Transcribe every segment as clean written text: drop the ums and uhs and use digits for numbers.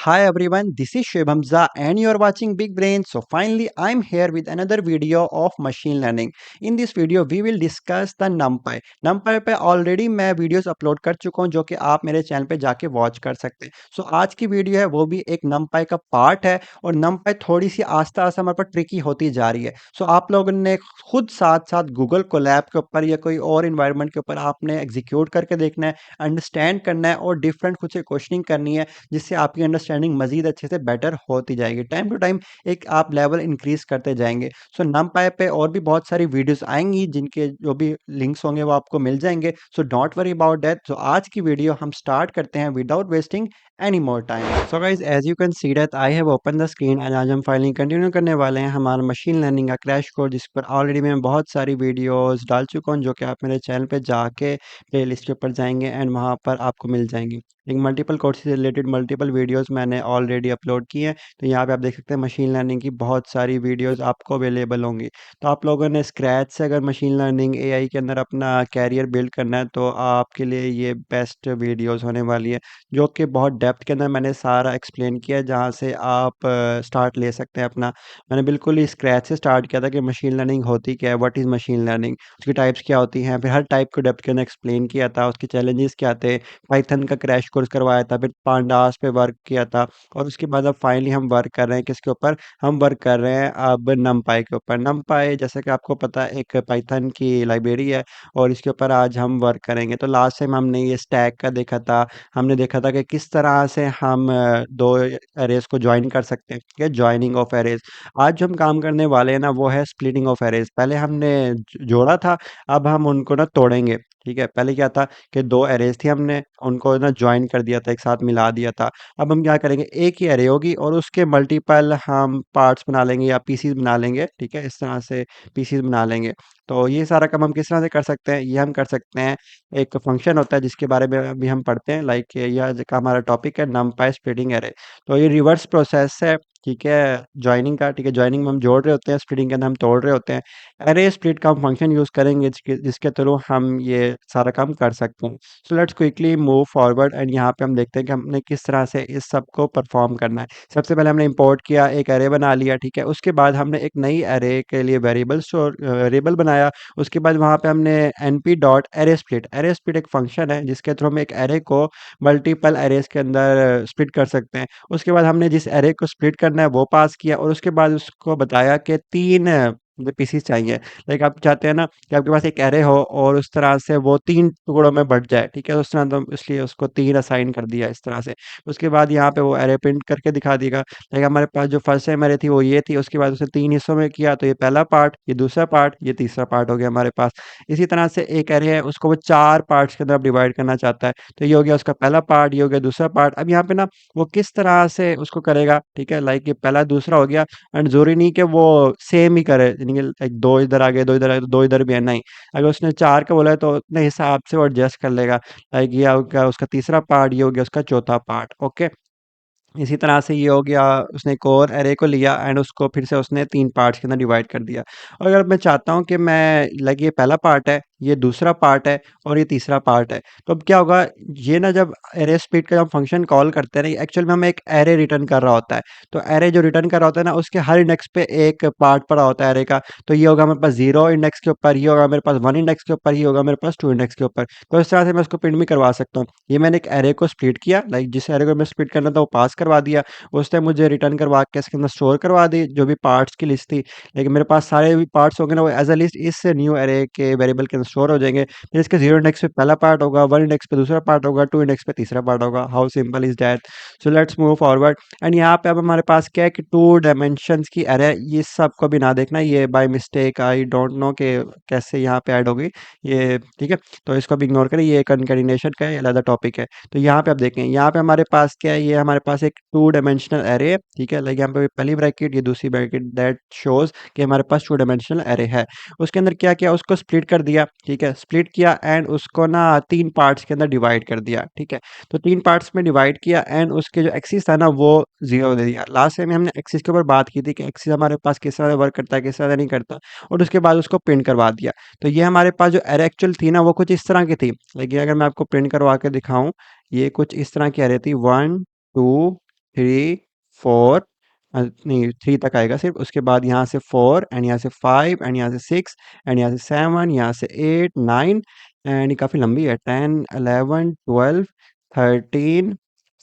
Hi everyone, this is Shoaib Hamza and you are watching Big Brain. So finally I'm here with another video of machine learning. In this video we will discuss the NumPy. NumPy पे already मैं videos upload कर चुका हूं जो कि आप मेरे channel पे जाके वॉच कर सकते हैं. सो आज की वीडियो है वो भी एक NumPy का पार्ट है और NumPy थोड़ी सी आस्ता आस्ता हमारे पास ट्रिकी होती जा रही है. सो आप लोगों ने खुद साथ साथ गूगल कोलैब के ऊपर या कोई और इन्वायरमेंट के ऊपर आपने एग्जीक्यूट करके देखना है, अंडरस्टैंड करना है और डिफरेंट खुद से क्वेश्चनिंग करनी है जिससे आपकी अंडरस्टैंडिंग मजीद अच्छे से बेटर होती जाएगी. टाइम टू टाइम एक आप लेवल इंक्रीज करते जाएंगे. सो NumPy पे और भी बहुत सारी वीडियोस आएंगी जिनके जो भी लिंक्स होंगे वो आपको मिल जाएंगे. So don't worry about that. So आज की वीडियो हम स्टार्ट करते हैं without wasting any more time. So guys as you can see that I have open the screen and आज हम फाइलिंग कंटिन्यू करने वाले हैं हमारा मशीन लर्निंग का क्रैश कोर्स जिस पर ऑलरेडी मैं बहुत सारी वीडियोस डाल चुका हूँ जो कि आप मेरे चैनल पे जाके प्ले लिस्ट के ऊपर जाएंगे एंड वहाँ पर आपको मिल जाएंगी. एक मल्टीपल कोर्स से रिलेटेड मल्टीपल वीडियोस मैंने ऑलरेडी अपलोड किए हैं. तो यहाँ पे आप देख सकते हैं मशीन लर्निंग की बहुत सारी वीडियोस आपको अवेलेबल होंगी. तो आप लोगों ने स्क्रैच से अगर मशीन लर्निंग एआई के अंदर अपना कैरियर बिल्ड करना है तो आपके लिए ये बेस्ट वीडियोस होने वाली है जो कि बहुत डेप्थ के अंदर मैंने सारा एक्सप्लेन किया है जहाँ से आप स्टार्ट ले सकते हैं अपना. मैंने बिल्कुल ही स्क्रैच से स्टार्ट किया था कि मशीन लर्निंग होती क्या है, व्हाट इज़ मशीन लर्निंग, उसकी टाइप्स क्या होती हैं, फिर हर टाइप को डेप्थ के अंदर एक्सप्लेन किया था, उसके चैलेंजेस क्या थे, पाइथन का क्रैश कोर्स करवाया था, फिर पांडास पे वर्क किया था और उसके बाद अब फाइनली हम वर्क कर रहे हैं किसके ऊपर, हम वर्क कर रहे हैं अब NumPy के ऊपर. NumPy जैसे कि आपको पता है एक पाइथन की लाइब्रेरी है और इसके ऊपर आज हम वर्क करेंगे. तो लास्ट टाइम हमने ये स्टैक का देखा था, हमने देखा था कि किस तरह से हम दो एरेज को ज्वाइन कर सकते हैं, ठीक है, ज्वाइनिंग ऑफ एरेज. आज जो हम काम करने वाले हैं ना वो है स्प्लिटिंग ऑफ एरेज. पहले हमने जोड़ा था, अब हम उनको ना तोड़ेंगे. ठीक है, पहले क्या था कि दो एरेज थी, हमने उनको ना ज्वाइन कर दिया था, एक साथ मिला दिया था. अब हम क्या करेंगे, एक ही एरे होगी और उसके मल्टीपल हम पार्ट्स बना लेंगे या पीसीज बना लेंगे. ठीक है, इस तरह से पीसीज बना लेंगे. तो ये सारा काम हम किस तरह से कर सकते हैं, ये हम कर सकते हैं, एक फंक्शन होता है जिसके बारे में अभी हम पढ़ते हैं. लाइक यह का हमारा टॉपिक है NumPy स्प्लिटिंग एरे. तो ये रिवर्स प्रोसेस है, ठीक है, ज्वाइनिंग का. ठीक है, ज्वाइनिंग में हम जोड़ रहे होते हैं, स्प्लिटिंग के अंदर हम तोड़ रहे होते हैं. एरे स्प्लिट का हम फंक्शन यूज़ करेंगे जिसके थ्रू हम ये सारा काम कर सकते हैं. So let's quickly move forward and यहाँ पे हम देखते हैं कि हमने किस तरह से इस सब को परफॉर्म करना है. सबसे पहले हमने इंपोर्ट किया, एक एरे बना लिया. ठीक है, उसके बाद हमने एक नई एरे के लिए वेरिएबल बनाया. उसके बाद वहाँ पे हमने np डॉट एरे स्प्लिट एक फंक्शन है जिसके थ्रू हम एक एरे को मल्टीपल एरेज के अंदर स्प्लिट कर सकते हैं. उसके बाद हमने जिस एरे को स्प्लिट करना है वो पास किया और उसके बाद उसको बताया कि तीन पीसीस चाहिए. लाइक आप चाहते हैं ना कि आपके पास एक एरे हो और उस तरह से वो तीन टुकड़ों में बट जाए. ठीक है, उस तरह तो इसलिए उसको तीन असाइन कर दिया इस तरह से. उसके बाद यहाँ पे वो एरे प्रिंट करके दिखा देगा. लाइक हमारे पास जो फर्स्ट टाइम एरे थी वो ये थी, उसके बाद उसे तीन हिस्सों में किया. तो ये पहला पार्ट, ये दूसरा पार्ट, ये तीसरा पार्ट हो गया हमारे पास. इसी तरह से एक एरे है, उसको वो चार पार्ट्स के अंदर डिवाइड करना चाहता है. तो ये हो गया उसका पहला पार्ट, ये हो गया दूसरा पार्ट. अब यहाँ पे ना वो किस तरह से उसको करेगा. ठीक है, लाइक ये पहला दूसरा हो गया एंड जरूरी नहीं कि वो सेम ही करे, यानी कि लाइक दो इधर आ गए, दो इधर आ गए तो दो इधर भी है, नहीं. अगर उसने चार का बोला है तो उतने हिसाब से वो एडजस्ट कर लेगा. लाइक ये हो गया उसका तीसरा पार्ट, ये हो गया उसका चौथा पार्ट. ओके, इसी तरह से ये हो गया, उसने एक और एरे को लिया एंड उसको फिर से उसने तीन पार्ट्स के अंदर डिवाइड कर दिया. और अगर मैं चाहता हूँ कि मैं लाइक ये पहला पार्ट है, ये दूसरा पार्ट है और ये तीसरा पार्ट है, तो अब क्या होगा, ये ना जब एरे स्प्लिट का जब फंक्शन कॉल करते हैं ना, एक्चुअल में हमें एक एरे रिटर्न कर रहा होता है. तो एरे जो रिटर्न कर रहा होता है ना उसके हर इंडेक्स पे एक पार्ट पड़ा होता है एरे का. तो ये होगा मेरे पास जीरो इंडेक्स के ऊपर, ये होगा मेरे पास वन इंडेक्स के ऊपर, ये होगा मेरे पास टू इंडेक्स के ऊपर. तो इस तरह से मैं उसको प्रिंट भी करवा सकता हूँ. ये मैंने एक एरे को स्प्लिट किया, लाइक जिस एरे को मैं स्प्लिट करना था वो पास करवा दिया. उस टाइम मुझे रिटर्न करवा के इसके अंदर स्टोर करवा दी जो भी पार्ट्स की लिस्ट थी. लेकिन मेरे पास सारे भी पार्ट्स होंगे ना वो एज अ लिस्ट इस न्यू एरे के वेरिएबल के अंदर स्टोर हो जाएंगे. फिर इसके जीरो इंडेक्स पे पहला पार्ट होगा, वन इंडेक्स पे दूसरा पार्ट होगा, टू इंडेक्स पे तीसरा पार्ट होगा. How simple is that. So let's move forward and यहाँ पे अब हमारे पास क्या है कि टू डायमेंशंस की एरे. ये सब को भी ना देखना, ये by mistake I don't know कि कैसे यहाँ पे ऐड होगी ये. ठीक है, तो इसको भी इग्नोर करें, ये कंकैटिनेशन का है, अलग टॉपिक है. तो यहाँ पे आप देखें, यहाँ पे हमारे पास क्या है, ये हमारे पास एक टू डायमेंशनल एरे है. ठीक है, लाइक यहाँ पे पहली ब्रैकेट, ये दूसरी ब्रैकेट, दैट शोज कि हमारे पास टू डायमेंशनल एरे है. उसके अंदर क्या किया, उसको स्प्लिट कर दिया. ठीक है, स्प्लिट किया एंड उसको ना तीन पार्ट्स के अंदर डिवाइड कर दिया. ठीक है, तो तीन पार्ट्स में डिवाइड किया एंड उसके जो एक्सिस था ना वो जीरो दे दिया. लास्ट टाइम हमने एक्सिस के ऊपर बात की थी कि एक्सिस हमारे पास किस तरह से वर्क करता है, किस तरह से नहीं करता, और उसके बाद उसको प्रिंट करवा दिया. तो ये हमारे पास जो एरे एक्चुअल थी ना वो कुछ इस तरह की थी. लेकिन अगर मैं आपको प्रिंट करवा के दिखाऊं, ये कुछ इस तरह की एरे थी, वन, टू, 3 4 नहीं 3 तक आएगा सिर्फ, उसके बाद यहाँ से 4 एंड यहाँ से 5 एंड यहाँ से 6 एंड यहाँ से 7, यहाँ से 8 9 एंड ये काफ़ी लंबी है, 10 11 12 13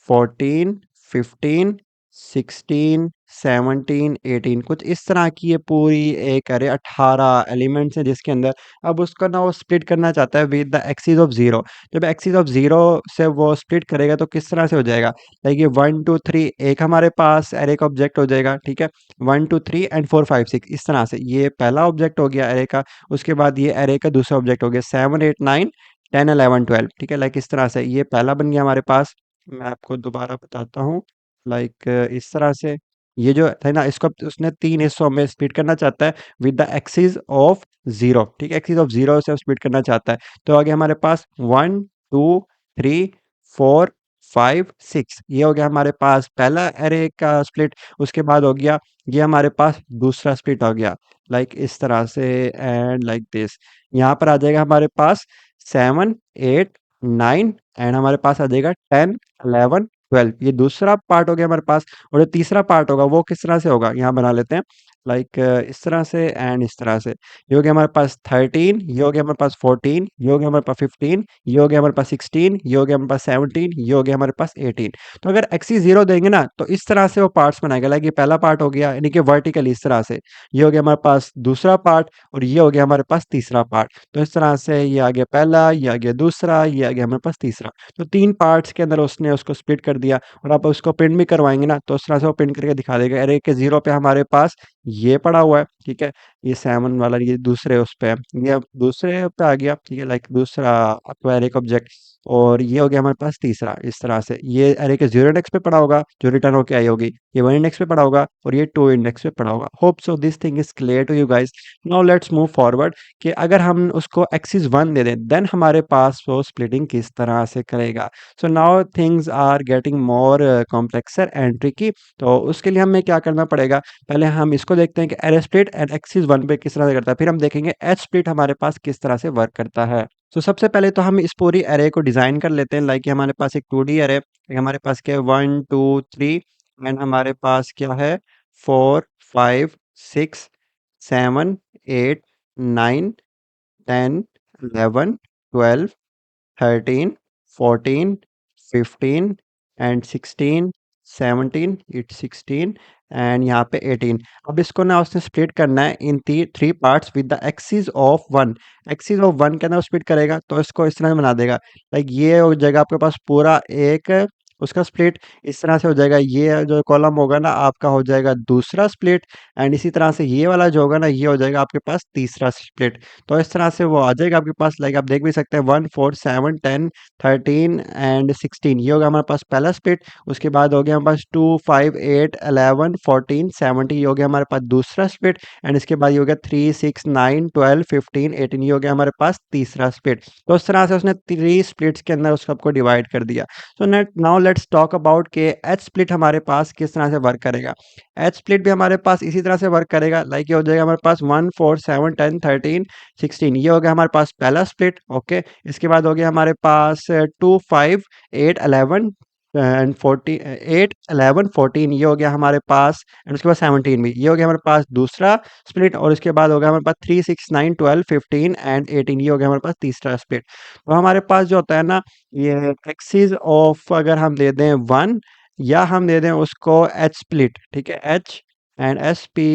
14 15 16 17 18, कुछ इस तरह की ये पूरी एक अरे 18 एलिमेंट्स हैं जिसके अंदर अब उसका ना वो स्प्लिट करना चाहता है with the axis of zero. जब एक्सिस ऑफ जीरो से वो स्प्लिट करेगा तो किस तरह से हो जाएगा, लाइक ये 1 2 3 एक हमारे पास एरे का ऑब्जेक्ट हो जाएगा, ठीक है, 1 2 3 एंड 4 5 6 इस तरह से ये पहला ऑब्जेक्ट हो गया एरे का। उसके बाद ये एरे का दूसरा ऑब्जेक्ट हो गया 7 8 9 10 11 12, ठीक है, लाइक इस तरह से ये पहला बन गया हमारे पास। मैं आपको दोबारा बताता हूँ, लाइक इस तरह से ये जो है ना इसको उसने 3 हिस्सों में स्प्लिट करना चाहता है with the axis of zero, ठीक है, एक्सिस ऑफ जीरो से स्प्लिट करना चाहता है। तो आगे हमारे पास 1 2 3 4 5 6 ये हो गया हमारे पास पहला एरे का स्प्लिट। उसके बाद हो गया ये हमारे पास दूसरा स्प्लिट हो गया, लाइक इस तरह से एंड लाइक दिस। यहाँ पर आ जाएगा हमारे पास 7 8 9 एंड हमारे पास आ जाएगा 10 11 12, ये दूसरा पार्ट हो गया हमारे पास। और जो तीसरा पार्ट होगा वो किस तरह से होगा, यहाँ बना लेते हैं, लाइक इस तरह से एंड इस तरह से। ये हो गया हमारे पास 13, ये हो गया हमारे पास 14, ये हो गया हमारे पास 15, ये हो गया हमारे पास 16, ये हो गया हमारे पास 17, ये हो गया हमारे पास 18। तो अगर एक्सिस जीरो देंगे ना तो इस तरह से वो पार्ट्स बनाएगा, लाइक ये पहला पार्ट हो गया यानी कि वर्टिकली इस तरह से, ये हो गया हमारे पास दूसरा पार्ट और ये हो गया हमारे पास तीसरा पार्ट। तो इस तरह से ये आ गया पहला, ये आ गया दूसरा, ये आ गया हमारे पास तीसरा। तो 3 पार्ट्स के अंदर उसने उसको स्प्लिट कर दिया। और आप उसको प्रिंट भी करवाएंगे ना तो उस तरह से वो प्रिंट करके दिखा देगा, अरे के जीरो पे हमारे पास ये पड़ा हुआ है, ठीक है, ये 7 वाला ये दूसरे उस पे है, ये अब दूसरे पे आ गया, ठीक है, लाइक दूसरा आपका एरे का ऑब्जेक्ट। और ये हो गया हमारे पास तीसरा, इस तरह से ये एरे के 0 इंडेक्स पे पड़ा होगा जो रिटर्न होके आई होगी, ये 1 इंडेक्स पे पड़ा होगा और ये 2 इंडेक्स पे पड़ा होगा। Hope so this thing is clear to you guys. Now let's move forward कि अगर हम उसको एक्सिस 1 दे दें देन हमारे पास वो स्प्लिटिंग किस तरह से करेगा। So now things are getting more complexer and tricky. तो उसके लिए हमें क्या करना पड़ेगा, पहले हम इसको देखते हैं कि एरे स्प्लिट एंड एक्सिस 1 पे किस तरह से करता है, फिर हम देखेंगे एच स्प्लिट हमारे पास किस तरह से वर्क करता है। तो सबसे पहले तो हम इस पूरी एरे को डिजाइन कर लेते हैं, लाइक हमारे पास एक 2D एरे, हमारे पास क्या है 1 2 3 एंड हमारे पास क्या है 4 5 6 7 8 9 10 11 12 13 14 15 एंड 16 17 इट्स 16 एंड यहाँ पे 18। अब इसको ना उसने स्प्लिट करना है इन 3 parts with the axis of 1। Axis of 1 के अंदर स्प्लिट करेगा तो इसको इस तरह से बना देगा, लाइक ये हो जाएगा आपके पास पूरा एक उसका स्प्लिट इस तरह से हो जाएगा। ये जो कॉलम होगा ना आपका हो जाएगा दूसरा स्प्लिट एंड इसी तरह से ये वाला जो होगा ना ये हो जाएगा आपके पास तीसरा स्प्लिट। तो इस तरह से वो आ जाएगा आपके पास, लाइक आप देख भी सकते हैं 1 4 7 10 13 एंड 16 ये होगा हमारे पास पहला स्प्लिट। उसके बाद हो गया हमारे पास 2 5 8 11 14 17 ये हो गया हमारे पास दूसरा स्प्लिट एंड इसके बाद ये हो गया 3 6 9 12 15 18 ये हो गया हमारे पास तीसरा स्प्लिट। तो इस तरह से उसने 3 स्प्लिट्स के अंदर उसको आपको डिवाइड कर दिया। So net now let's talk about के एच स्प्लिट हमारे पास किस तरह से वर्क करेगा। एच स्प्लिट भी हमारे पास इसी तरह से वर्क करेगा, लाइक ये हो जाएगा हमारे पास 1 4 7 10 13 16 ये हो गया हमारे पास पहला स्प्लिट, ओके। इसके बाद हो गया हमारे पास 2 5 8 11 एंड 14 8 11 14 ये हो गया हमारे पास एंड उसके बाद 17 भी ये हो गया हमारे पास दूसरा स्प्लिट। और उसके बाद हो गया हमारे पास 3 6 9 12 15 एंड 18 ये हो गया हमारे पास तीसरा स्प्लिट। तो हमारे पास जो होता है ना ये एक्सिस ऑफ अगर हम दे दें 1 या हम दे दें उसको एच स्प्लिट, ठीक है, H and S P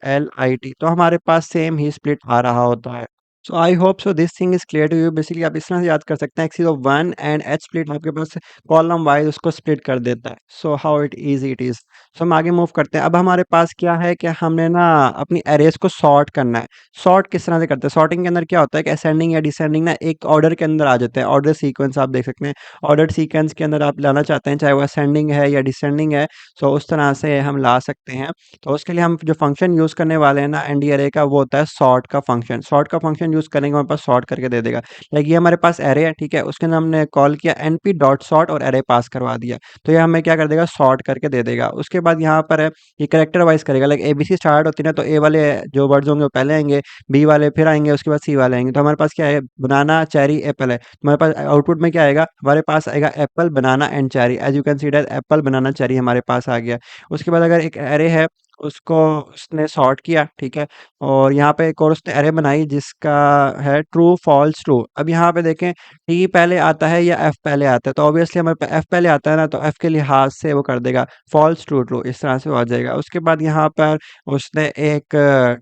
L I T, तो हमारे पास सेम ही स्प्लिट आ रहा होता है। So I hope so this thing is clear to you. Basically आप इस तरह से याद कर सकते हैं axis of 1 and H split आपके पास कॉलम वाइज उसको स्प्लिट कर देता है। So how it easy it is. So हम आगे मूव करते हैं। अब हमारे पास क्या है कि हमने ना अपनी एरेज को सॉर्ट करना है। सॉर्ट किस तरह से करते हैं, सॉर्टिंग के अंदर क्या होता है कि असेंडिंग या डिसेंडिंग ना एक ऑर्डर के अंदर आ जाते हैं, ऑर्डर सीक्वेंस आप देख सकते हैं। ऑर्डर सीक्वेंस के अंदर आप लाना चाहते हैं चाहे वो असेंडिंग है या डिसेंडिंग है, सो उस तरह से हम ला सकते हैं। तो उसके लिए हम जो फंक्शन यूज़ करने वाले हैं ना एनडी अरे का वो होता है सॉर्ट का फंक्शन। सॉर्ट का फंक्शन फंक्शन यूज़ करेंगे हमारे पास सॉर्ट करके दे देगा। लाइक ये हमारे पास एरे है, ठीक है? उसके अंदर हमने कॉल किया एनपी डॉट सॉर्ट और एरे पास करवा दिया। तो ये हमें क्या कर देगा, सॉर्ट करके दे देगा। उसके बाद यहाँ पर है ये कैरेक्टर वाइज़ करेगा, लाइक एबीसी स्टार्ट होती है ना, तो ए वाले जो वर्ड्स होंगे वो पहले आएँगे, बी वाले फिर आएँगे, उसके बाद सी वाले आएँगे। तो हमारे पास क्या है, बनाना, चेरी, एप्पल है। तो हमारे पास आउटपुट में क्या आएगा, हमारे पास आएगा Apple, banana and cherry. As you can see that Apple, banana, cherry हमारे पास आ गया। उसके बाद अगर एक एरे है, उसको उसने सॉर्ट किया, ठीक है? और यहाँ पे एक और उसने एरे बनाई जिसका है ट्रू, फॉल्स, ट्रू। अब यहाँ पे देखें टी पहले आता है या एफ पहले आता है, तो ऑब्वियसली हमारे पास एफ पहले आता है ना, तो एफ के लिहाज से वो कर देगा फॉल्स, ट्रू, ट्रू, इस तरह से वो आ जाएगा। उसके बाद यहाँ पर उसने एक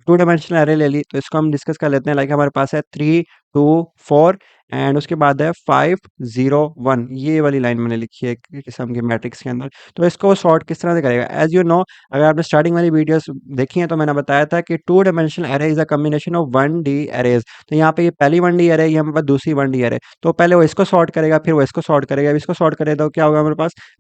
टू डायमेंशनल एरे ले ली, तो इसको हम डिस्कस कर लेते हैं। लाइक हमारे पास है 3 2 4 एंड उसके बाद है 5 0 1, ये वाली लाइन मैंने लिखी है एक किस्म की मैट्रिक्स के अंदर। तो इसको वो सॉर्ट किस तरह से करेगा, एज यू नो, अगर आपने स्टार्टिंग वाली वीडियोस देखी हैं तो मैंने बताया था कि two dimensional array is a combination of 1D arrays. तो यहाँ पे ये पहली 1D एरे, ये हमारे पास दूसरी 1D एरे। तो पहले वो इसको सॉर्ट करेगा, फिर वो इसको सॉर्ट करेगा। अब इसको सॉर्ट करेगा तो क्या होगा,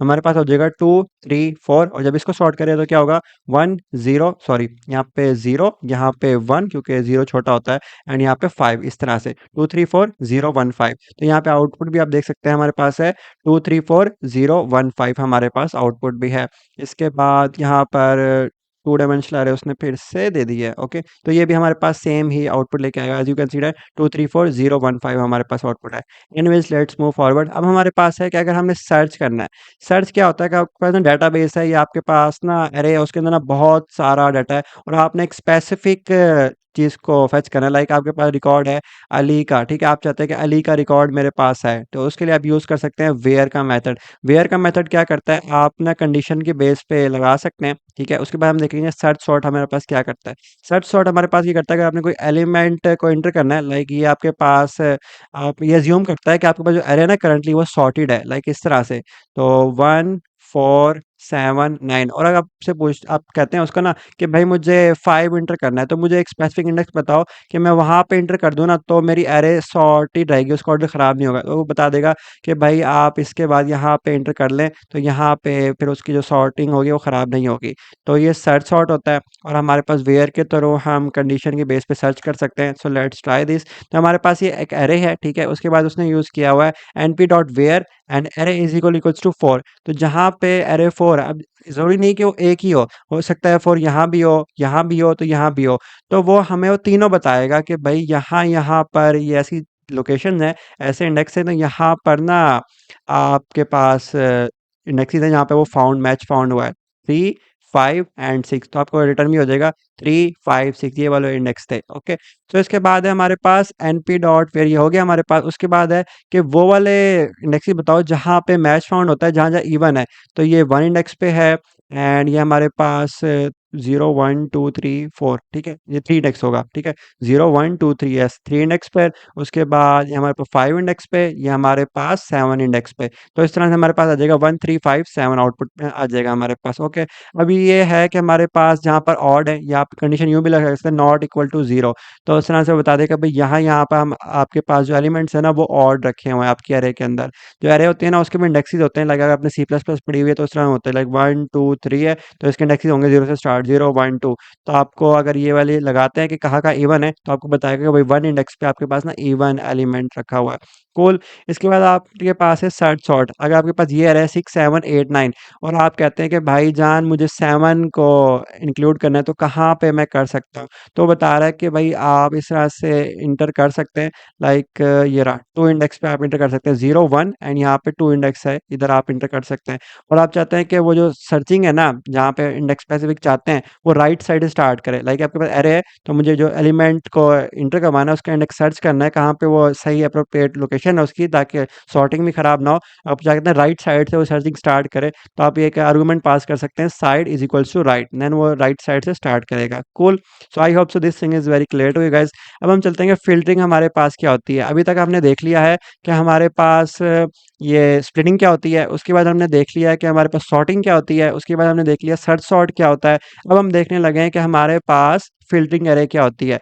हमारे पास हो जाएगा 2 3 4, और जब इसको सॉर्ट करेगा तो क्या होगा 1 0, सॉरी यहाँ पे 0, यहाँ पे 1 क्योंकि 0 छोटा होता है, एंड यहाँ पे 5, इस तरह से 2 3 4 0 1 5। तो यहाँ पे आउटपुट भी आप देख सकते हैं हमारे पास है 2 3 4 0 1 5, हमारे पास आउटपुट भी है। इसके बाद यहाँ पर टू डायमेंशनल अरे उसने फिर से दे दी है, ओके। तो ये भी हमारे पास सेम ही आउटपुट लेके आएगा, एज यू कंसीडर 2 3 4 0 1 5 हमारे पास आउटपुट है। Anyways let's move forward. अब हमारे पास है कि अगर हमने सर्च करना है, सर्च क्या होता है कि आपके पास ना डेटाबेस है या आपके पास ना अरे है, उसके अंदर ना बहुत सारा डाटा है और आपने एक स्पेसिफिक चीज़ को फेच करना है। लाइक आपके पास रिकॉर्ड है अली का, ठीक है? आप चाहते हैं कि अली का रिकॉर्ड मेरे पास है, तो उसके लिए आप यूज़ कर सकते हैं वेयर का मेथड। वेयर का मेथड क्या करता है, आप ना कंडीशन के बेस पे लगा सकते हैं, ठीक है? उसके बाद हम देखेंगे सर्च सॉर्ट हमारे पास क्या करता है। सर्च सॉर्ट हमारे पास ये करता है कि आपने कोई एलिमेंट को एंटर करना है, लाइक ये आपके पास आप ये अज्यूम करता है कि आपके पास जो अरे है ना करंटली वो सॉर्टेड है, लाइक इस तरह से। तो 1 4 7 9, और अगर आपसे पूछ आप कहते हैं उसको ना कि भाई मुझे 5 एंटर करना है, तो मुझे एक स्पेसिफिक इंडेक्स बताओ कि मैं वहाँ पे एंटर कर दूँ ना तो मेरी एरे सॉर्टेड रहेगी, उसका ऑर्डर ख़राब नहीं होगा। तो वो बता देगा कि भाई आप इसके बाद यहाँ पे एंटर कर लें, तो यहाँ पे फिर उसकी जो सॉर्टिंग होगी वो ख़राब नहीं होगी। तो ये सर्च सॉर्ट होता है, और हमारे पास वेयर के थ्रू हम कंडीशन के बेस पे सर्च कर सकते हैं। So let's try this. तो हमारे पास ये एक एरे है, ठीक है? उसके बाद उसने यूज़ किया हुआ है np.where and array is equals to 4। तो जहाँ पे एरे 4 है, अब ज़रूरी नहीं कि वो एक ही हो सकता है 4 यहाँ भी हो, यहाँ भी हो, तो यहाँ भी हो। तो वो हमें वो तीनों बताएगा कि भाई यहाँ पर ये ऐसी लोकेशन है, ऐसे इंडेक्स है, तो यहाँ पर ना आपके पास इंडेक्सेस है जहाँ पे वो फाउंड मैच फाउंड हुआ है 3 5 एंड 6। तो आपको रिटर्न भी हो जाएगा 3 5 6, ये वाले इंडेक्स थे, ओके। तो इसके बाद है हमारे पास np डॉट वेयर, ये हो गया हमारे पास। उसके बाद है कि वो वाले इंडेक्स बताओ जहाँ पे मैच फाउंड होता है, जहाँ जहाँ इवन है। तो ये 1 इंडेक्स पे है, एंड ये हमारे पास 0 1 2 3 4, ठीक है? ये 3 इंडेक्स होगा, ठीक है? 0 1 2 3, यस 3 इंडेक्स पर। उसके बाद ये हमारे पास 5 इंडेक्स पे, ये हमारे पास 7 इंडेक्स पे। तो इस तरह से हमारे पास आ जाएगा 1 3 5 7 आउटपुट में आ जाएगा हमारे पास, ओके। अभी ये है कि हमारे पास जहाँ पर ऑड है, या आप कंडीशन यूँ भी लगा सकते हैं नॉट इक्वल टू 0। तो इस तरह से बता देगा भाई यहाँ पर हम आपके पास जो एलिमेंट्स है ना वो ऑड रखे हुए हैं आपके एरे के अंदर। जो एरे होते हैं ना उसके में इंडेक्सेस होते हैं, लाइक अगर आपने सी प्लस प्लस पढ़ी हुई है तो उस तरह होते हैं, लाइक 1 2 3 है तो इसके इंडेक्सेस होंगे 0 से स्टार्ट, 0 1 2। तो आपको अगर ये वाले लगाते हैं कि कहाँ का इवन है, तो आपको बताएगा कि भाई 1 इंडेक्स पे आपके पास ना इवन एलिमेंट रखा हुआ है। कूल। इसके बाद आपके पास है सर्च सॉर्ट। अगर आपके पास ये एरे है 6 7 8 9, और आप कहते हैं कि भाईजान मुझे 7 को इंक्लूड करना है, तो कहाँ पे मैं कर सकता हूँ? तो बता रहा है कि भाई आप इस तरह से इंटर कर सकते हैं, लाइक ये रहा 2 इंडेक्स पे आप इंटर कर सकते हैं, 0 1, एंड यहाँ पे 2 इंडेक्स है, इधर आप इंटर कर सकते हैं। और आप चाहते हैं कि वो जो सर्चिंग है ना, जहाँ पे इंडेक्स स्पेसिफिक चाहते हैं, वो राइट साइड से स्टार्ट करे। लाइक आपके पास एरे है, तो मुझे जो एलिमेंट को इंटर करवाना है उसका इंडेक्स सर्च करना है, कहाँ पे वो सही अप्रोप्रिएट लोकेशन है उसकी, ताकि सॉर्टिंग भी खराब ना हो। आप चाहते हैं राइट साइड से वो सर्चिंग स्टार्ट करे, तो आप ये एक आर्गुमेंट पास कर सकते हैं side is equals to right, then वो राइट साइड से स्टार्ट करेगा। Cool. So I hope so this thing is very clear to you guys. अब हम चलते हैं कि फ़िल्टरिंग हमारे पास क्या होती है। अभी तक हमने देख लिया है कि हमारे पास ये स्प्लिटिंग क्या होती है, उसके बाद हमने देख लिया है कि हमारे पास सॉर्टिंग क्या होती है, उसके बाद हमने देख लिया सर्च सॉर्ट क्या होता है। अब हम देखने लगे हैं कि हमारे पास फ़िल्टरिंग अरे क्या होती है।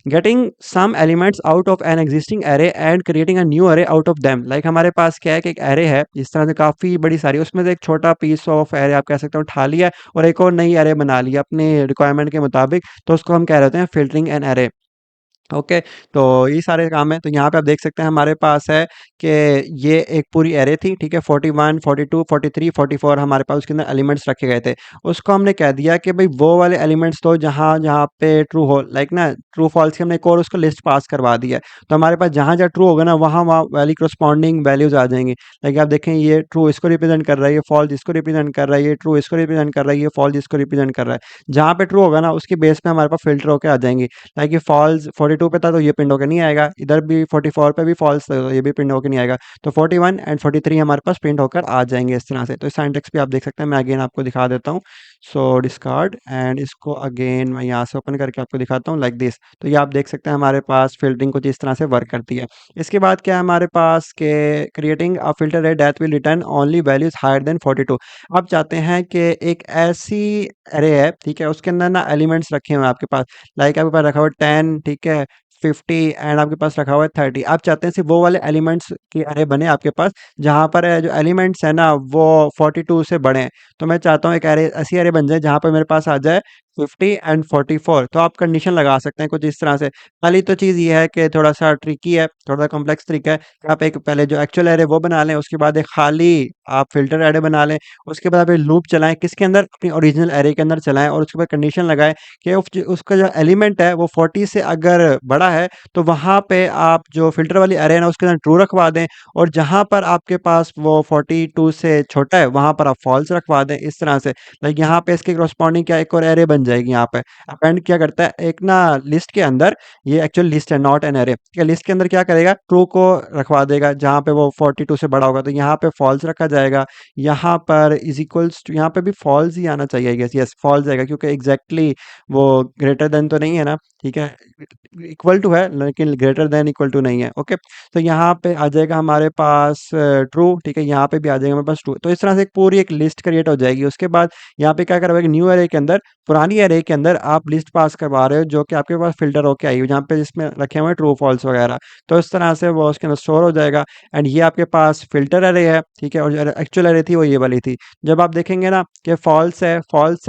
Getting some elements out of an existing array and creating a new array out of them. Like हमारे पास क्या है कि एक अरे है इस तरह से काफ़ी बड़ी सारी, उसमें से एक छोटा पीस ऑफ अरे आप कह सकते हो उठा लिया और एक और नई अरे बना लिया अपने रिक्वायरमेंट के मुताबिक, तो उसको हम कह रहे होते हैं फ़िल्टरिंग एन अरे। ओके, तो ये सारे काम हैं। तो यहाँ पे आप देख सकते हैं हमारे पास है कि ये एक पूरी एरे थी, ठीक है? 41, 42, 43, 44 हमारे पास उसके अंदर एलिमेंट्स रखे गए थे। उसको हमने कह दिया कि भई वो वाले एलिमेंट्स दो जहाँ जहाँ पे ट्रू हो, लाइक ना ट्रू फॉल्स की हमने एक और उसको लिस्ट पास करवा दी है। तो हमारे पास जहाँ-जहाँ ट्रू होगा ना वहाँ वहाँ वाली करस्पॉन्डिंग वैल्यूज़ आ जाएँगी। लाइक आप देखें ये ट्रू इसको रिप्रेज़ेंट कर रहा है, ये फॉल्स इसको रिप्रेज़ेंट कर रहा है, ये ट्रू इसको रिप्रेज़ेंट कर रहा है, ये फॉल्स इसको रिप्रेज़ेंट कर रहा है। जहाँ पे ट्रू होगा ना उसके बेस पे हमारे पास फ़िल्टर होके आ जाएँगी। लाइक ये फॉल्स 42 पे था तो ये प्रिंट होके नहीं आएगा, इधर भी 44 पे भी फॉल्स था तो ये भी प्रिंट होके नहीं आएगा। तो 41 एंड 43 हमारे पास प्रिंट होकर आ जाएँगे इस तरह से। तो सिंटैक्स भी आप देख सकते हैं, मैं अगेन आपको दिखा देता हूँ। सो डिस्कार्ड एंड इसको अगेन मैं यहाँ से ओपन करके आपको दिखाता हूँ लाइक दिस। तो ये आप देख सकते हैं हमारे पास फ़िल्टरिंग कुछ इस तरह से वर्क करती है। इसके बाद क्या है हमारे पास कि creating a filter rate that will return only values higher than 42। आप चाहते हैं कि एक ऐसी अरे है, ठीक है? उसके अंदर ना एलिमेंट्स रखे हुए हैं आपके पास, लाइक आपके पास रखा हुआ है 10, ठीक है? 50 एंड आपके पास रखा हुआ है 30। आप चाहते हैं सिर्फ़ वो वाले एलिमेंट्स की अरे बने आपके पास, जहाँ पर जो एलिमेंट्स हैं ना वो 42 से बड़े हैं। तो मैं चाहता हूँ एक अरे ऐसी अरे बन जाए जहाँ पर मेरे पास आ जाए 50 एंड 44। तो आप कंडीशन लगा सकते हैं कुछ इस तरह से। पहली तो चीज़ ये है कि थोड़ा-सा ट्रिकी है, थोड़ा कॉम्प्लेक्स तरीका है कि आप एक पहले जो एक्चुअल अरे वो बना लें, उसके बाद एक खाली आप फ़िल्टर अरे बना लें। उसके बाद आप एक लूप चलाएँ, किसके अंदर? अपनी ओरिजिनल अरे के अंदर चलाएँ और उसके बाद कंडीशन लगाएँ कि उसका जो एलिमेंट है वो 40 से अगर बड़ा है, तो वहाँ पे आप जो फ़िल्टर वाली अरे है ना उसके अंदर ट्रू रखवा दें और जहाँ पर आपके पास वो 42 से छोटा है, वहाँ पर आप फ़ॉल्स रखवा दें, इस तरह से। लाइक यहाँ पे इसके कॉरेस्पॉन्डिंग क्या एक और अरे बन जाएगी यहाँ पे। अपेंड क्या करता है, एक ना लिस्ट के अंदर, ये एक्चुअल लिस्ट है नॉट एन अरे, ठीक है? लिस्ट के अंदर क्या करेगा, ट्रू को रखवा देगा जहाँ पे वो 42 से बड़ा होगा, तो यहाँ पे फ़ॉल्स रखा जाएगा। यहाँ पर इज़ इक्वल्स टू, यहाँ पे भी फ़ॉल्स ही आना चाहिए आई गेस, यस फ़ॉल्स आएगा क्योंकि एग्ज़ैक्टली वो ग्रेटर देन तो नहीं है ना, ठीक है? इक्वल टू है लेकिन ग्रेटर देन इक्वल टू नहीं है, ओके? तो यहाँ पे आ जाएगा हमारे पास ट्रू, ठीक है? यहाँ पे भी आ जाएगा हमारे पास ट्रू। तो इस तरह से एक पूरी एक लिस्ट क्रिएट हो जाएगी। उसके बाद यहाँ पे क्या करवाएगा, न्यू अरे के अंदर, पुरानी अरे के अंदर आप लिस्ट पास करवा रहे हो जो कि आपके पास फ़िल्टर होके आई हुई है, जहाँ पे जिसमें रखे हुए हैं ट्रू, फॉल्स वगैरह। तो इस तरह से वो उसके अंदर स्टोर हो जाएगा एंड ये आपके पास फ़िल्टर अरे है, ठीक है? और जो एक्चुअल अरे थी वो ये वाली थी। जब आप देखेंगे ना कि फॉल्स है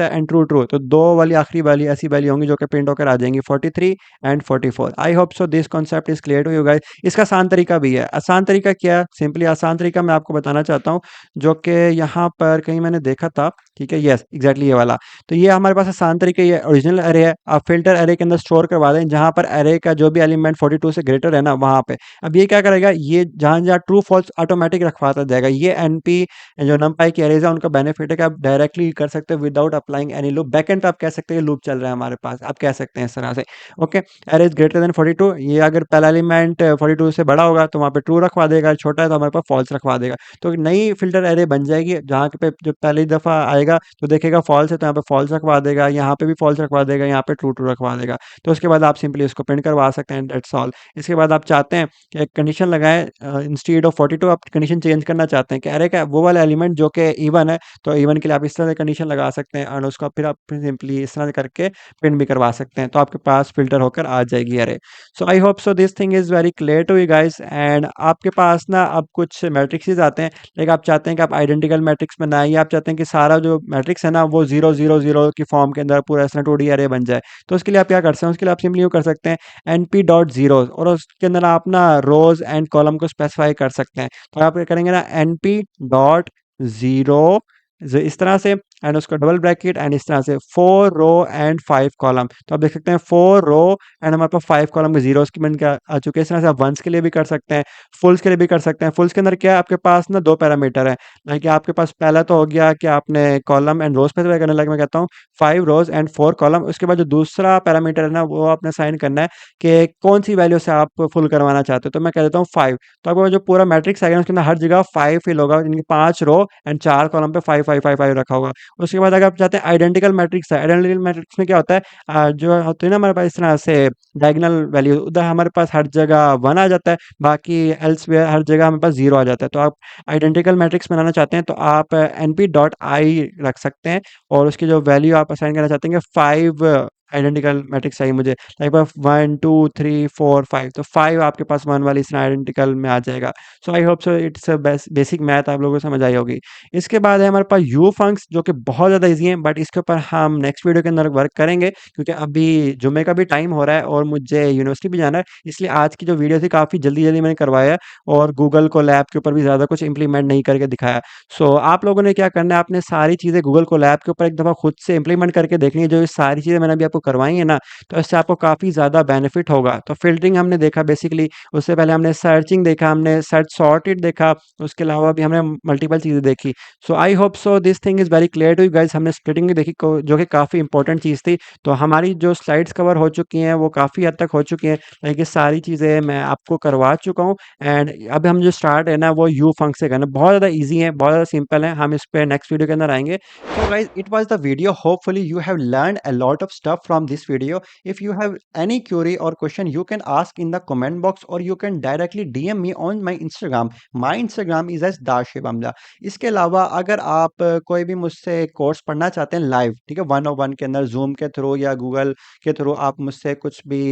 एंड ट्रू, ट्रू, तो 2 वाली आखिरी वाली ऐसी वैल्यू होंगी जो कि प्रिंट होकर आ जाएँगी 43 and 44। I hope so this concept is clear to you guys. इसका आसान तरीका भी है। आसान तरीका क्या है? सिंपली आसान तरीका मैं आपको बताना चाहता हूँ, जो कि यहाँ पर कहीं मैंने देखा था, ठीक है? यस, एग्ज़ैक्टली ये वाला। तो ये हमारे पास आसान तरीका ये ओरिजिनल अरे है, आप फ़िल्टर अरे के अंदर स्टोर करवा दें, जहाँ पर अरे का जो भी एलिमेंट 42 से ग्रेटर है ना, वहाँ पे। अब ये क्या करेगा, ये जहाँ-जहाँ ट्रू फॉल्स ऑटोमैटिक रखवाता जाएगा। ये एनपी जो नमपाई की अरेज़ है, उनका बेनिफिट है कि आप डायरेक्टली कर सकते हो without applying any loop. Backend पे आप कह सकते हैं लूप चल रहा है हमारे पास, आप कह सकते हैं इस तरह से। ओके, अरे इज़ ग्रेटर देन 42, ये अगर पहला एलिमेंट 42 से बड़ा होगा तो वहाँ पे ट्रू रखवा देगा, छोटा है तो हमारे पास फॉल्स रखवा देगा। तो एक नई फ़िल्टर अरे बन जाएगी, जहाँ पे जब पहली दफ़ा आएगा तो देखेगा फॉल्स है तो यहाँ पे फॉल्स रखवा देगा, यहाँ पे भी फॉल्स रखवा देगा, यहाँ पे ट्रू, ट्रू रखवा देगा। तो उसके बाद आप सिंपली उसको प्रिंट करवा सकते हैं, दैट्स ऑल। इसके बाद आप चाहते हैं कि एक कंडीशन लगाएँ, इंस्टेड ऑफ 42 आप कंडीशन चेंज करना चाहते हैं कि अरे का वो वाला एलिमेंट जो कि इवन है, तो इवन के लिए आप इस तरह से कंडीशन लगा सकते हैं और उसका फिर आप सिंपली इस तरह से करके प्रिंट भी करवा सकते हैं। तो आपके पास फ़िल्टर होकर आ जाएगी अरे। So I hope so this thing is very clear to you guys and आपके पास ना अब कुछ मैट्रिक्सेस आते हैं, लाइक आप चाहते हैं कि आप आइडेंटिकल मैट्रिक्स बनाएँ या आप चाहते हैं कि सारा जो मैट्रिक्स है ना वो 0 0 0 की फॉर्म के अंदर पूरा इस तरह 2D अरे बन जाए। तो उसके लिए आप क्या कर सकते हैं, उसके लिए आप सिंपली यूँ कर सकते हैं एनपी डॉट ज़ीरोज़ और उसके अंदर आप ना रोज़ एंड कॉलम को स्पेसिफ़ाई कर सकते हैं। तो आप क्या करेंगे ना, एनपी डॉट ज़ीरो इस तरह से एंड उसका डबल ब्रैकेट एंड इस तरह से 4 रो एंड 5 कॉलम। तो आप देख सकते हैं 4 रो एंड हमारे पास 5 कॉलम के ज़ीरोज़ की बन के आ चुके हैं। इस तरह से आप वन्स के लिए भी कर सकते हैं, फुल्स के लिए भी कर सकते हैं। फुल्स के अंदर क्या है, आपके पास ना 2 पैरामीटर हैं, लाइक कि आपके पास पहला तो हो गया कि आपने कॉलम एंड रो स्पेसिफाई करना, लाइक मैं कहता हूँ 5 रोज़ एंड 4 कॉलम। उसके बाद जो दूसरा पैरामीटर है ना वो आपने असाइन करना है कि कौन-सी वैल्यू से आप फुल करवाना चाहते हो। तो मैं कह देता हूँ 5। तो आपको जो पूरा मैट्रिक्स आएगा उसके अंदर हर जगह 5 फिल होगा, यानी कि 5 रो एंड 4 कॉलम पे 5 5 5 5 रखा होगा। उसके बाद अगर आप चाहते हैं आइडेंटिकल मैट्रिक्स है, आइडेंटिकल मैट्रिक्स में क्या होता है, जो होती है ना हमारे पास इस तरह से डायगोनल वैल्यू, उधर हमारे पास हर जगह 1 आ जाता है, बाकी एल्सवेयर हर जगह हमारे पास 0 आ जाता है। तो आप आइडेंटिकल मैट्रिक्स बनाना चाहते हैं तो आप np डॉट आई रख सकते हैं और उसकी जो वैल्यू आप असाइन करना चाहते हैं 5 आइडेंटिकल मैट्रिक्स चाहिए मुझे, लाइक 1 2 3 4 5, तो 5 आपके पास 1 वाली इसमें आइडेंटिकल में आ जाएगा। So I hope so it's a basic math आप लोगों को समझ आई होगी। इसके बाद है हमारे पास यू फंक्स, जो कि बहुत ज़्यादा ईज़ी है, बट इसके ऊपर हम नेक्स्ट वीडियो के अंदर वर्क करेंगे, क्योंकि अभी जुम्मे का भी टाइम हो रहा है और मुझे यूनिवर्सिटी भी जाना है, इसलिए आज की जो वीडियो थी काफ़ी जल्दी-जल्दी मैंने करवाया है और गूगल कोलैब के ऊपर भी ज़्यादा कुछ इम्प्लीमेंट नहीं करके दिखाया। सो आप लोगों ने क्या करना है, आपने सारी चीज़ें गूगल कोलैब के ऊपर एक दफ़ा खुद से इम्प्लीमेंट करके देखनी है, जो ये सारी चीज़ें मैंने अभी आपको करवाई है ना, तो इससे आपको काफ़ी ज़्यादा बेनिफिट होगा। तो फ़िल्टरिंग हमने देखा बेसिकली, उससे पहले हमने सर्चिंग देखा, हमने सर्च सॉर्टेड देखा, उसके अलावा भी हमने मल्टीपल चीज़ें देखी। So I hope so this thing is very clear to you guys. हमने स्प्लिटिंग भी देखी को जो कि काफ़ी इंपॉर्टेंट चीज़ थी। तो हमारी जो स्लाइड्स कवर हो चुकी हैं, वो काफ़ी हद तक हो चुकी हैं। लाइक ये सारी चीज़ें मैं आपको करवा चुका हूँ एंड अब हम जो स्टार्ट है ना, वो यू फंक्शन से करना है। बहुत ज़्यादा ईज़ी है, बहुत ज़्यादा सिंपल है। हम इस पे नेक्स्ट वीडियो के अंदर आएँगे। So guys, it was the video. Hopefully you have learned a lot of stuff from this video. If you have any query or question, you can ask in the comment box or you can directly DM me on my Instagram. My Instagram is as Dashibamla. इसके अलावा अगर आप कोई भी मुझसे course पढ़ना चाहते हैं लाइव, ठीक है, 101 के अंदर जूम के थ्रू या गूगल के थ्रू आप मुझसे कुछ भी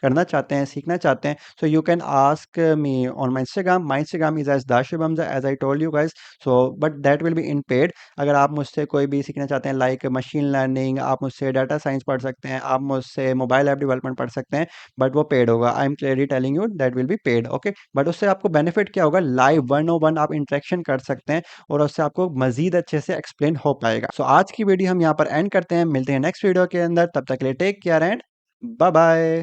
करना चाहते हैं, सीखना चाहते हैं, so you can ask me on my Instagram. My Instagram is as Dashibamza, as I told you guys. So but that will be in paid. अगर आप मुझसे कोई भी सीखना चाहते हैं लाइक मशीन लर्निंग, आप मुझसे डाटा साइंस पढ़ सकते हैं, आप मुझसे मोबाइल ऐप डेवलपमेंट पढ़ सकते हैं, बट वो पेड होगा। I am clearly telling you that will be paid, okay. But उससे आपको बेनिफिट क्या होगा, लाइव 101 आप इंटरेक्शन कर सकते हैं और उससे आपको मजीद अच्छे से एक्सप्लेन हो पाएगा। सो आज की वीडियो हम यहाँ पर एंड करते हैं, मिलते हैं नेक्स्ट वीडियो के अंदर, तब तक के लिए take care and bye bye.